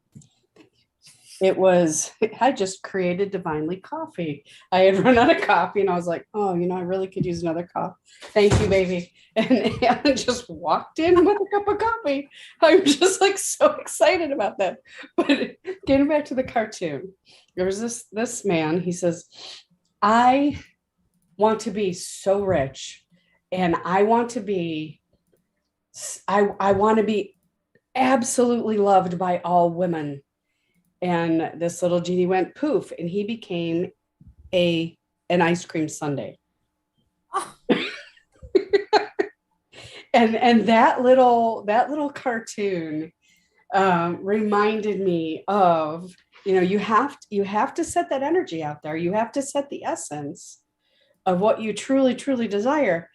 just created divinely coffee. I had run out of coffee, and I was like, I really could use another cup. Thank you, baby. And I just walked in with a cup of coffee. I'm just like so excited about that. But getting back to the cartoon, there was this man. He says, I want to be so rich, and I want to be absolutely loved by all women. And this little genie went poof, and he became an ice cream sundae. Oh. and that little cartoon reminded me of you have to set that energy out there. You have to set the essence of what you truly, truly desire.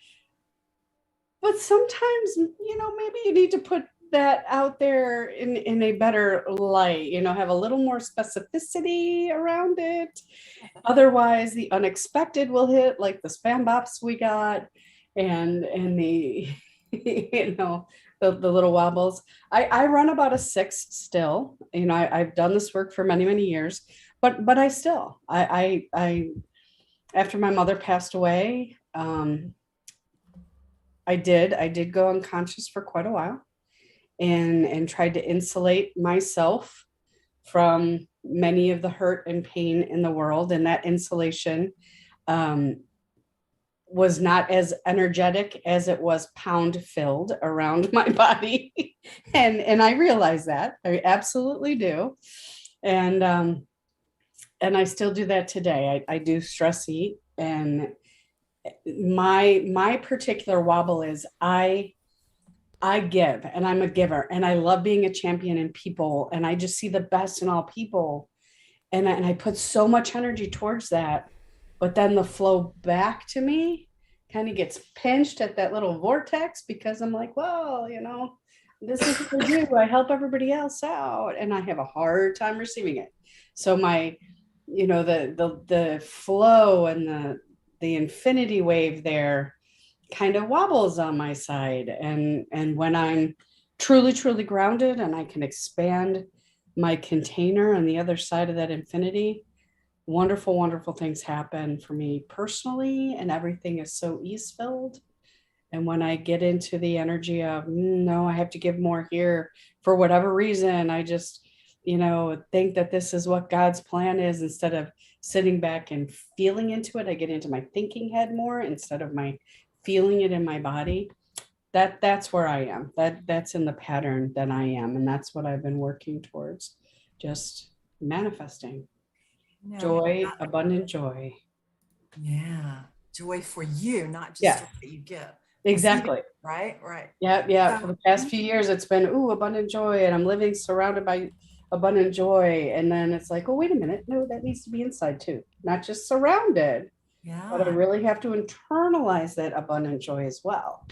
But sometimes, maybe you need to put that out there in a better light, have a little more specificity around it. Otherwise, the unexpected will hit, like the spam bops we got, and the the little wobbles. I run about a 6 still. I've done this work for many, many years, but I still I after my mother passed away, I did go unconscious for quite a while, and tried to insulate myself from many of the hurt and pain in the world. And that insulation um, was not as energetic as it was pound filled around my body. And I realize that. I absolutely do. And I still do that today. I do stress eat, and my particular wobble is I give, and I'm a giver, and I love being a champion in people, and I just see the best in all people, and I put so much energy towards that. But then the flow back to me kind of gets pinched at that little vortex, because I'm like, well, this is what I do. I help everybody else out, and I have a hard time receiving it. So my, the flow and the infinity wave there kind of wobbles on my side. And when I'm truly, truly grounded and I can expand my container on the other side of that infinity, wonderful, wonderful things happen for me personally, and everything is so ease filled. And when I get into the energy of, no, I have to give more here for whatever reason, I just, think that this is what God's plan is, instead of sitting back and feeling into it, I get into my thinking head more instead of my feeling it in my body. That's where I am. That's in the pattern that I am. And that's what I've been working towards. Just manifesting joy, abundant joy. Yeah. Joy for you, not just Yeah. joy that you give. Exactly. Right. Right. Yeah. For the past few years, it's been, abundant joy. And I'm living surrounded by abundant joy. And then it's like, oh, wait a minute. No, that needs to be inside too, not just surrounded. Yeah. But I really have to internalize that abundant joy as well.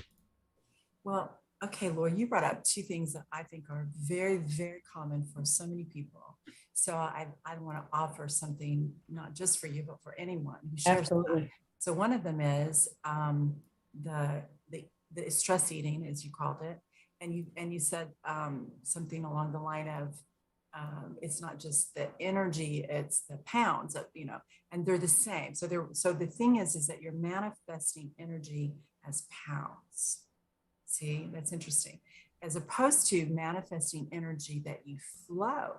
Well, okay, Laura, you brought up two things that I think are very, very common for so many people. So I want to offer something, not just for you, but for anyone who shares. Absolutely. That. So one of them is the stress eating, as you called it, and you said something along the line of it's not just the energy, it's the pounds of, and they're the same. So the thing is that you're manifesting energy as pounds. See, that's interesting. As opposed to manifesting energy that you flow.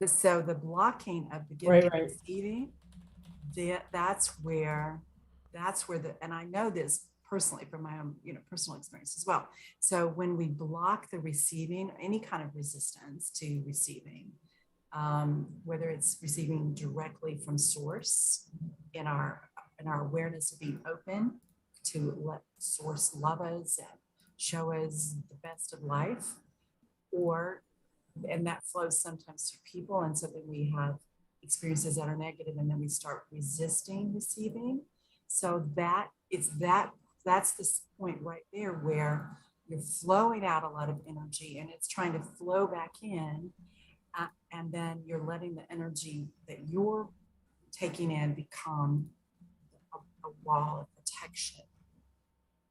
So the blocking of the giving and receiving, that's where and I know this personally from my own, personal experience as well. So when we block the receiving, any kind of resistance to receiving, whether it's receiving directly from source in our awareness of being open to let source love us and show us the best of life, and that flows sometimes to people. And so then we have experiences that are negative, and then we start resisting receiving. So that's this point right there where you're flowing out a lot of energy and it's trying to flow back in. And then you're letting the energy that you're taking in become a wall of protection.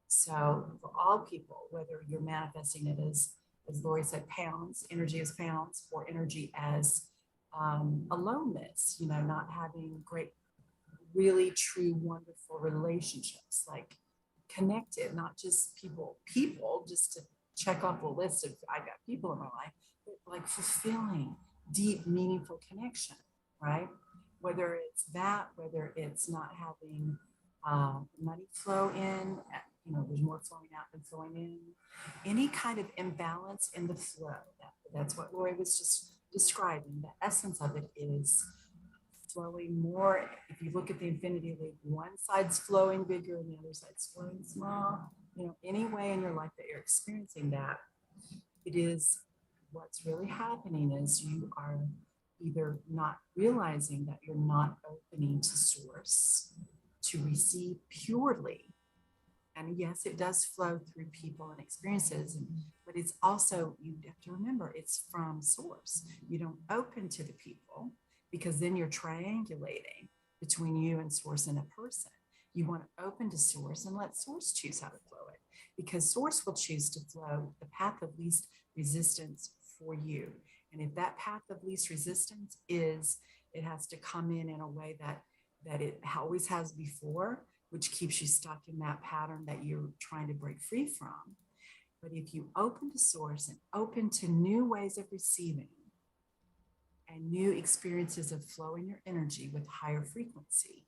So for all people, whether you're manifesting it as Lori said, pounds, energy as pounds, or energy as aloneness, not having great, really true, wonderful relationships, like connected, not just people just to check off a list of I got people in my life, but like fulfilling, deep, meaningful connection, right? Whether it's that, whether it's not having money flow in, there's more flowing out than flowing in. Any kind of imbalance in the flow. That's what Lori was just describing. The essence of it is flowing more. If you look at the infinity loop, one side's flowing bigger and the other side's flowing small. Any way in your life that you're experiencing that, it is what's really happening is you are either not realizing that you're not opening to source to receive purely. And yes, it does flow through people and experiences, but it's also, you have to remember, it's from source. You don't open to the people because then you're triangulating between you and source and a person. You want to open to source and let source choose how to flow it, because source will choose to flow the path of least resistance for you. And if that path of least resistance is, it has to come in a way that it always has before, which keeps you stuck in that pattern that you're trying to break free from. But if you open to source and open to new ways of receiving and new experiences of flowing your energy with higher frequency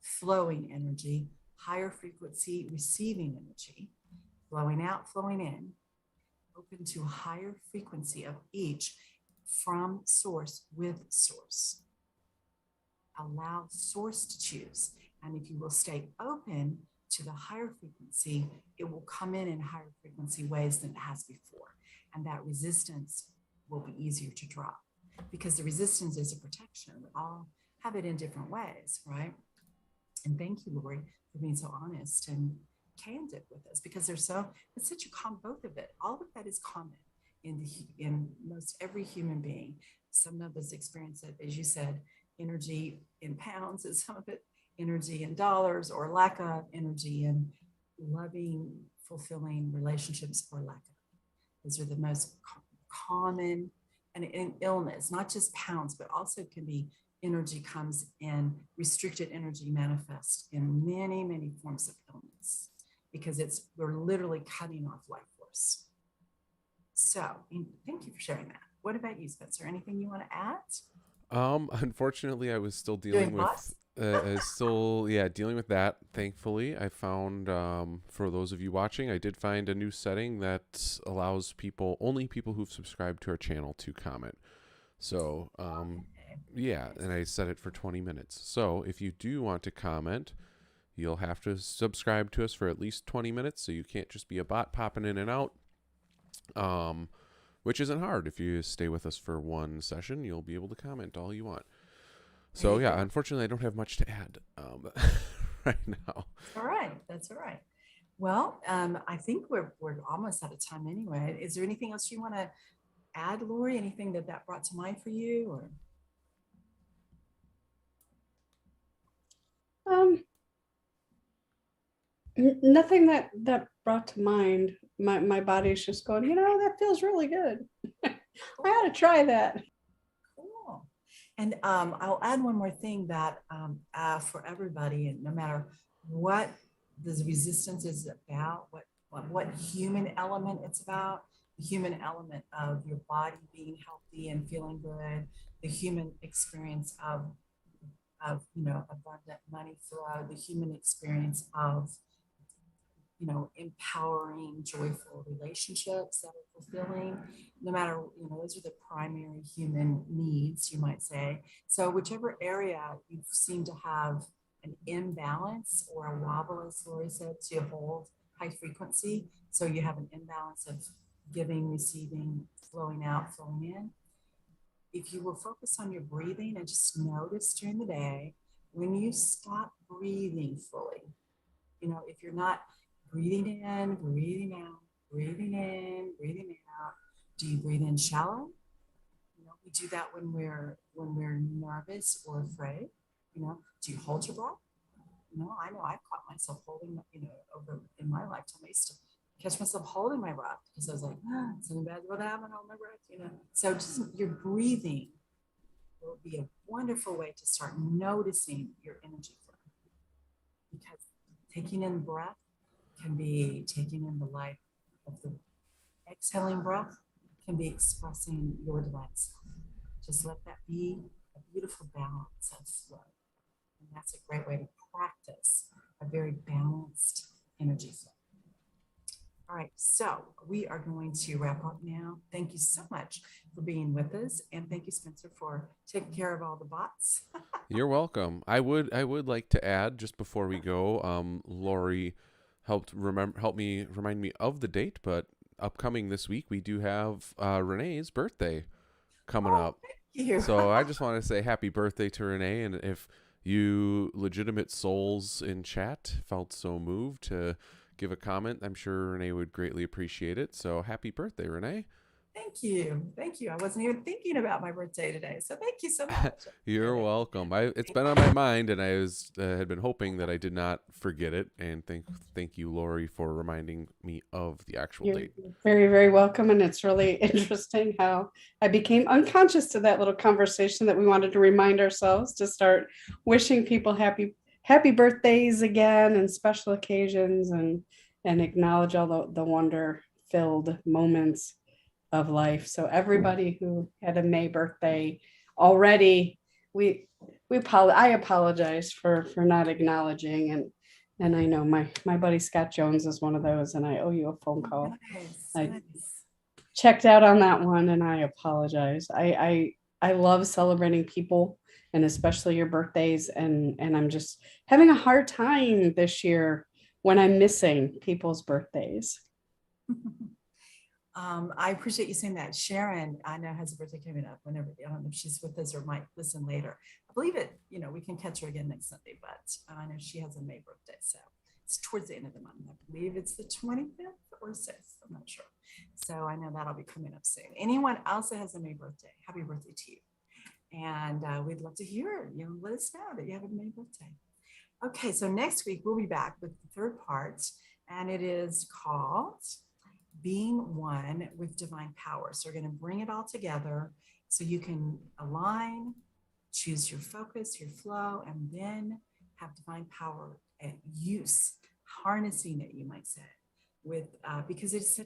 flowing energy, higher frequency receiving energy, flowing out, flowing in, open to higher frequency of each from source with source. Allow source to choose. And if you will stay open to the higher frequency, it will come in higher frequency ways than it has before. And that resistance will be easier to drop, because the resistance is a protection. We all have it in different ways, right? And thank you, Lori, for being so honest and candid with us, because it's such a both of it. All of that is common in most every human being. Some of us experience it, as you said, energy in pounds, and some of it energy in dollars, or lack of energy in loving, fulfilling relationships, or lack of. Those are the most common, and in illness, not just pounds, but also can be energy comes in, restricted energy manifests in many, many forms of illness, because we're literally cutting off life force. So thank you for sharing that. What about you, Spencer? Anything you want to add? Unfortunately, I was still dealing with dealing with that. Thankfully, I found, for those of you watching, I did find a new setting that allows only people who've subscribed to our channel to comment. So, and I set it for 20 minutes. So if you do want to comment, you'll have to subscribe to us for at least 20 minutes. So you can't just be a bot popping in and out. Which isn't hard. If you stay with us for one session, you'll be able to comment all you want. So yeah, unfortunately, I don't have much to add right now. All right, that's all right. Well, I think we're almost out of time anyway. Is there anything else you want to add, Lori? Anything that brought to mind for you, or? Nothing that brought to mind. My body's just going, that feels really good. I ought to try that. Cool. And I'll add one more thing that for everybody, and no matter what the resistance is about, what human element it's about, the human element of your body being healthy and feeling good, the human experience of abundant money flow, the human experience of empowering, joyful relationships that are fulfilling, no matter, those are the primary human needs, you might say. So whichever area you seem to have an imbalance or a wobble, as Lori said, to hold high frequency. So you have an imbalance of giving, receiving, flowing out, flowing in. If you will focus on your breathing and just notice during the day, when you stop breathing fully, if you're not breathing in, breathing out, breathing in, breathing out. Do you breathe in shallow? We do that when we're nervous or afraid. Do you hold your breath? I know I've caught myself holding, over in my lifetime, I used to catch myself holding my breath because I was like, something bad's going to happen, hold my breath, So just your breathing will be a wonderful way to start noticing your energy flow, because taking in breath can be taking in the light of the exhaling breath, can be expressing your divine self. Just let that be a beautiful balance of flow. And that's a great way to practice a very balanced energy flow. All right, so we are going to wrap up now. Thank you so much for being with us, and thank you, Spencer, for taking care of all the bots. You're welcome. I would like to add, just before we go, Lori helped remind me of the date, but upcoming this week we do have Renee's birthday. coming Oh, up. thank you. So I just want to say happy birthday to Renee. And if you legitimate souls in chat felt so moved to give a comment, I'm sure Renee would greatly appreciate it. So happy birthday, Renee. Thank you. Thank you. I wasn't even thinking about my birthday today. So thank you so much. You're welcome. It's been on my mind, and I was had been hoping that I did not forget it. And thank you, Lori, for reminding me of the actual You're date. very, very welcome. And it's really interesting how I became unconscious to that little conversation that we wanted to remind ourselves to start wishing people happy birthdays again and special occasions and acknowledge all the wonder filled moments of life. So everybody who had a May birthday already, I apologize for not acknowledging, and I know my buddy Scott Jones is one of those, and I owe you a phone call. Nice. I Nice. checked out on that one, and I apologize. I love celebrating people, and especially your birthdays, and I'm just having a hard time this year when I'm missing people's birthdays. I appreciate you saying that. Sharon, I know, has a birthday coming up whenever, I don't know if she's with us or might listen later. I believe it, we can catch her again next Sunday, but I know she has a May birthday. So it's towards the end of the month. I believe it's the 25th or 6th. I'm not sure. So I know that'll be coming up soon. Anyone else that has a May birthday, happy birthday to you. And we'd love to hear, let us know that you have a May birthday. Okay, so next week we'll be back with the third part, and it is called Being One with Divine Power. So we're going to bring it all together so you can align, choose your focus, your flow, and then have divine power and use, harnessing it, you might say, with because it's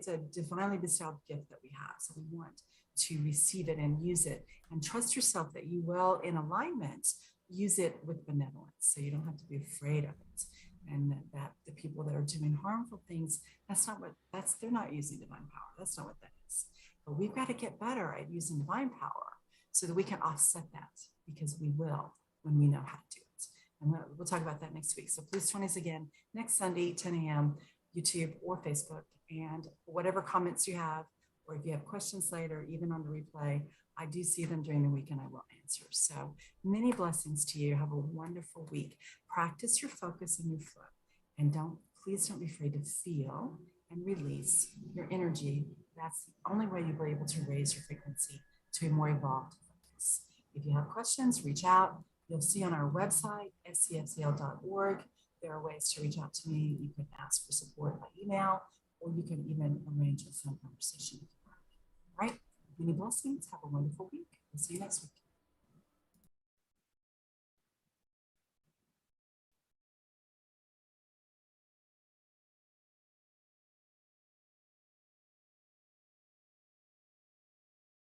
a divinely bestowed gift that we have. So we want to receive it and use it, and trust yourself that you will, in alignment, use it with benevolence. So you don't have to be afraid of it. And that the people that are doing harmful things, they're not using divine power. That's not what that is. But we've got to get better at using divine power so that we can offset that, because we will when we know how to do it. And we'll talk about that next week. So please join us again next Sunday, 10 a.m., YouTube or Facebook. And whatever comments you have, or if you have questions later, even on the replay, I do see them during the week and I will answer. So many blessings to you. Have a wonderful week. Practice your focus and your flow. And please don't be afraid to feel and release your energy. That's the only way you'll be able to raise your frequency to a more evolved focus. If you have questions, reach out. You'll see on our website, SCfCL.org, there are ways to reach out to me. You can ask for support by email, or you can even arrange a phone conversation. All right. Many blessings. Have a wonderful week. We'll see you next week.